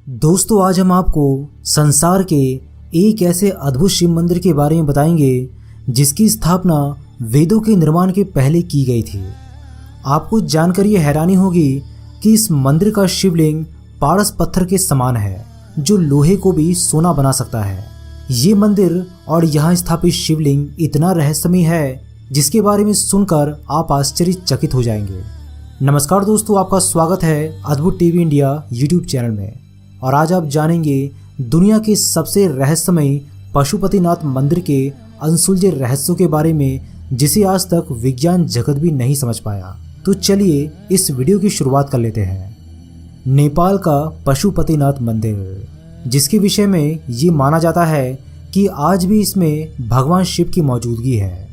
दोस्तों, आज हम आपको संसार के एक ऐसे अद्भुत शिव मंदिर के बारे में बताएंगे जिसकी स्थापना वेदों के निर्माण के पहले की गई थी। आपको जानकर ये हैरानी होगी कि इस मंदिर का शिवलिंग पारस पत्थर के समान है जो लोहे को भी सोना बना सकता है। ये मंदिर और यहाँ स्थापित शिवलिंग इतना रहस्यमय है जिसके बारे में सुनकर आप आश्चर्यचकित हो जाएंगे। नमस्कार दोस्तों, आपका स्वागत है अद्भुत टीवी इंडिया यूट्यूब चैनल में। और आज आप जानेंगे दुनिया के सबसे रहस्यमय पशुपतिनाथ मंदिर के अनसुलझे रहस्यों के बारे में जिसे आज तक विज्ञान जगत भी नहीं समझ पाया। तो चलिए इस वीडियो की शुरुआत कर लेते हैं। नेपाल का पशुपतिनाथ मंदिर, जिसके विषय में ये माना जाता है कि आज भी इसमें भगवान शिव की मौजूदगी है।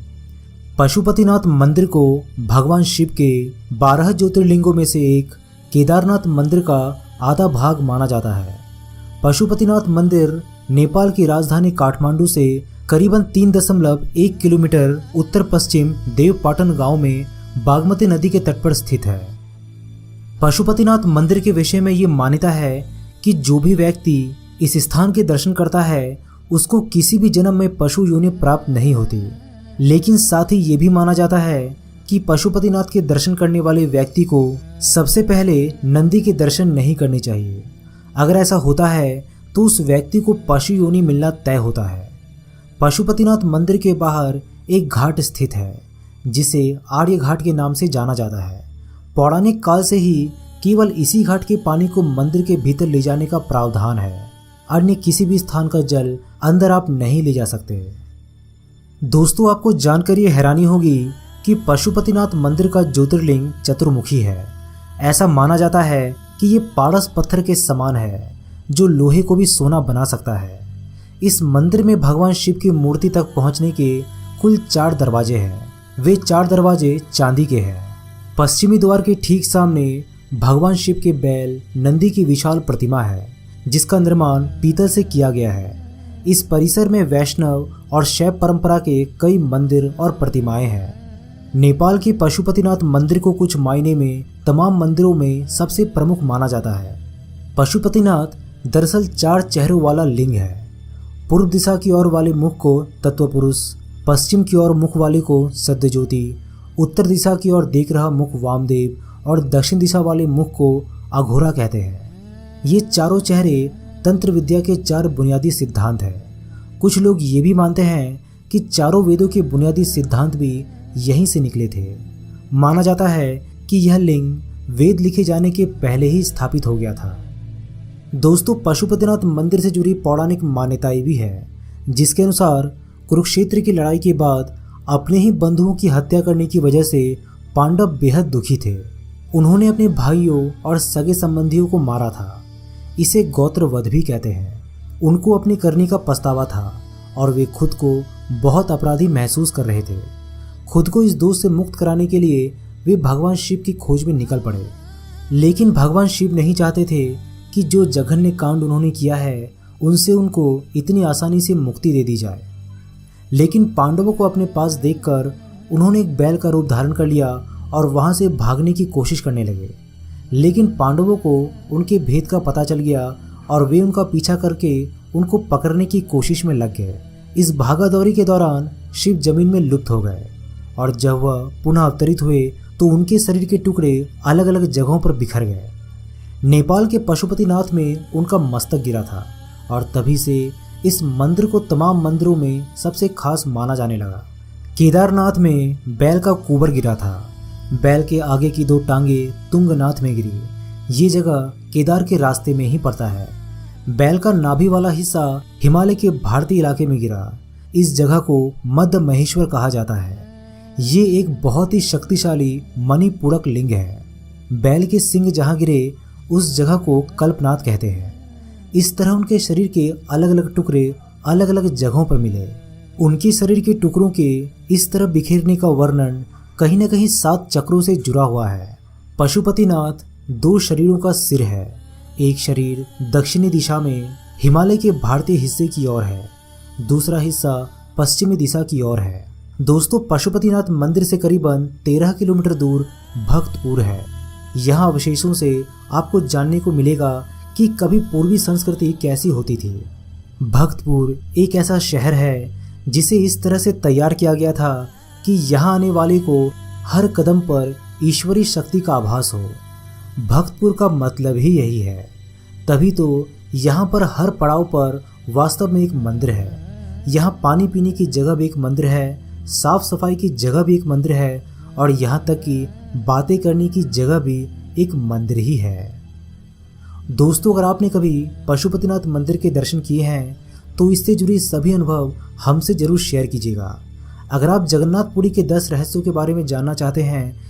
पशुपतिनाथ मंदिर को भगवान शिव के 12 ज्योतिर्लिंगों में से एक केदारनाथ मंदिर का आधा भाग माना जाता है। पशुपतिनाथ मंदिर नेपाल की राजधानी काठमांडू से करीबन 3.1 किलोमीटर उत्तर पश्चिम देवपाटन गांव में बागमती नदी के तट पर स्थित है। पशुपतिनाथ मंदिर के विषय में ये मान्यता है कि जो भी व्यक्ति इस स्थान के दर्शन करता है उसको किसी भी जन्म में पशु योनि प्राप्त नहीं होती। लेकिन साथ ही ये भी माना जाता है कि पशुपतिनाथ के दर्शन करने वाले व्यक्ति को सबसे पहले नंदी के दर्शन नहीं करने चाहिए। अगर ऐसा होता है तो उस व्यक्ति को पशु योनि मिलना तय होता है। पशुपतिनाथ मंदिर के बाहर एक घाट स्थित है जिसे आर्य घाट के नाम से जाना जाता है। पौराणिक काल से ही केवल इसी घाट के पानी को मंदिर के भीतर ले जाने का प्रावधान है। अन्य किसी भी स्थान का जल अंदर आप नहीं ले जा सकते। दोस्तों, आपको जानकर ये हैरानी होगी कि पशुपतिनाथ मंदिर का ज्योतिर्लिंग चतुर्मुखी है। ऐसा माना जाता है कि ये पारस पत्थर के समान है जो लोहे को भी सोना बना सकता है। इस मंदिर में भगवान शिव की मूर्ति तक पहुंचने के कुल 4 दरवाजे हैं। वे 4 दरवाजे चांदी के हैं। पश्चिमी द्वार के ठीक सामने भगवान शिव के बैल नंदी की विशाल प्रतिमा है जिसका निर्माण पीतल से किया गया है। इस परिसर में वैष्णव और शैव परंपरा के कई मंदिर और प्रतिमाएं हैं। नेपाल के पशुपतिनाथ मंदिर को कुछ मायने में तमाम मंदिरों में सबसे प्रमुख माना जाता है। पशुपतिनाथ दरअसल 4 चेहरों वाला लिंग है। पूर्व दिशा की ओर वाले मुख को तत्वपुरुष, पश्चिम की ओर मुख वाले को सत्यज्योति, उत्तर दिशा की ओर देख रहा मुख वामदेव और दक्षिण दिशा वाले मुख को अघोरा कहते हैं। ये चारों चेहरे तंत्र विद्या के 4 बुनियादी सिद्धांत हैं। कुछ लोग ये भी मानते हैं कि चारों वेदों के बुनियादी सिद्धांत भी यहीं से निकले थे। माना जाता है कि यह लिंग वेद लिखे जाने के पहले ही स्थापित हो गया था। दोस्तों, पशुपतिनाथ मंदिर से जुड़ी पौराणिक मान्यताएं भी है जिसके अनुसार कुरुक्षेत्र की लड़ाई के बाद अपने ही बंधुओं की हत्या करने की वजह से पांडव बेहद दुखी थे। उन्होंने अपने भाइयों और सगे संबंधियों को मारा था। इसे गोत्रवध भी कहते हैं। उनको अपनी करनी का पछतावा था और वे खुद को बहुत अपराधी महसूस कर रहे थे। खुद को इस दोष से मुक्त कराने के लिए वे भगवान शिव की खोज में निकल पड़े। लेकिन भगवान शिव नहीं चाहते थे कि जो जघन्य कांड उन्होंने किया है उनसे उनको इतनी आसानी से मुक्ति दे दी जाए। लेकिन पांडवों को अपने पास देखकर उन्होंने एक बैल का रूप धारण कर लिया और वहां से भागने की कोशिश करने लगे। लेकिन पांडवों को उनके भेद का पता चल गया और वे उनका पीछा करके उनको पकड़ने की कोशिश में लग गए। इस भागादौड़ी के दौरान शिव जमीन में लुप्त हो गए और जब वह पुनः अवतरित हुए तो उनके शरीर के टुकड़े अलग अलग जगहों पर बिखर गए। नेपाल के पशुपतिनाथ में उनका मस्तक गिरा था और तभी से इस मंदिर को तमाम मंदिरों में सबसे खास माना जाने लगा। केदारनाथ में बैल का कुबर गिरा था। बैल के आगे की 2 टांगे तुंगनाथ में गिरी। ये जगह केदार के रास्ते में ही पड़ता है। बैल का नाभि वाला हिस्सा हिमालय के भारतीय इलाके में गिरा। इस जगह को मध्य महेश्वर कहा जाता है। ये एक बहुत ही शक्तिशाली मणिपूरक लिंग है। बैल के सिंग जहाँ गिरे उस जगह को कल्पनाथ कहते हैं। इस तरह उनके शरीर के अलग अलग टुकड़े अलग अलग जगहों पर मिले। उनके शरीर के टुकड़ों के इस तरह बिखेरने का वर्णन कहीं न कहीं 7 चक्रों से जुड़ा हुआ है। पशुपतिनाथ 2 शरीरों का सिर है। एक शरीर दक्षिणी दिशा में हिमालय के भारतीय हिस्से की ओर है, दूसरा हिस्सा पश्चिमी दिशा की ओर है। दोस्तों, पशुपतिनाथ मंदिर से करीबन 13 किलोमीटर दूर भक्तपुर है। यहाँ अवशेषों से आपको जानने को मिलेगा कि कभी पूर्वी संस्कृति कैसी होती थी। भक्तपुर एक ऐसा शहर है जिसे इस तरह से तैयार किया गया था कि यहाँ आने वाले को हर कदम पर ईश्वरी शक्ति का आभास हो। भक्तपुर का मतलब ही यही है। तभी तो यहाँ पर हर पड़ाव पर वास्तव में एक मंदिर है। यहाँ पानी पीने की जगह भी एक मंदिर है, साफ सफाई की जगह भी एक मंदिर है, और यहाँ तक कि बातें करने की जगह भी एक मंदिर ही है। दोस्तों, अगर आपने कभी पशुपतिनाथ मंदिर के दर्शन किए हैं तो इससे जुड़ी सभी अनुभव हमसे जरूर शेयर कीजिएगा। अगर आप जगन्नाथपुरी के 10 रहस्यों के बारे में जानना चाहते हैं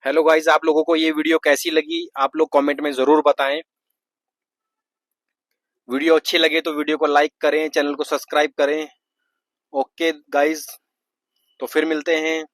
हेलो गाइस, आप लोगों को ये वीडियो कैसी लगी आप लोग कमेंट में जरूर बताएं। वीडियो अच्छी लगे तो वीडियो को लाइक करें, चैनल को सब्सक्राइब करें। ओके गाइस, तो फिर मिलते हैं।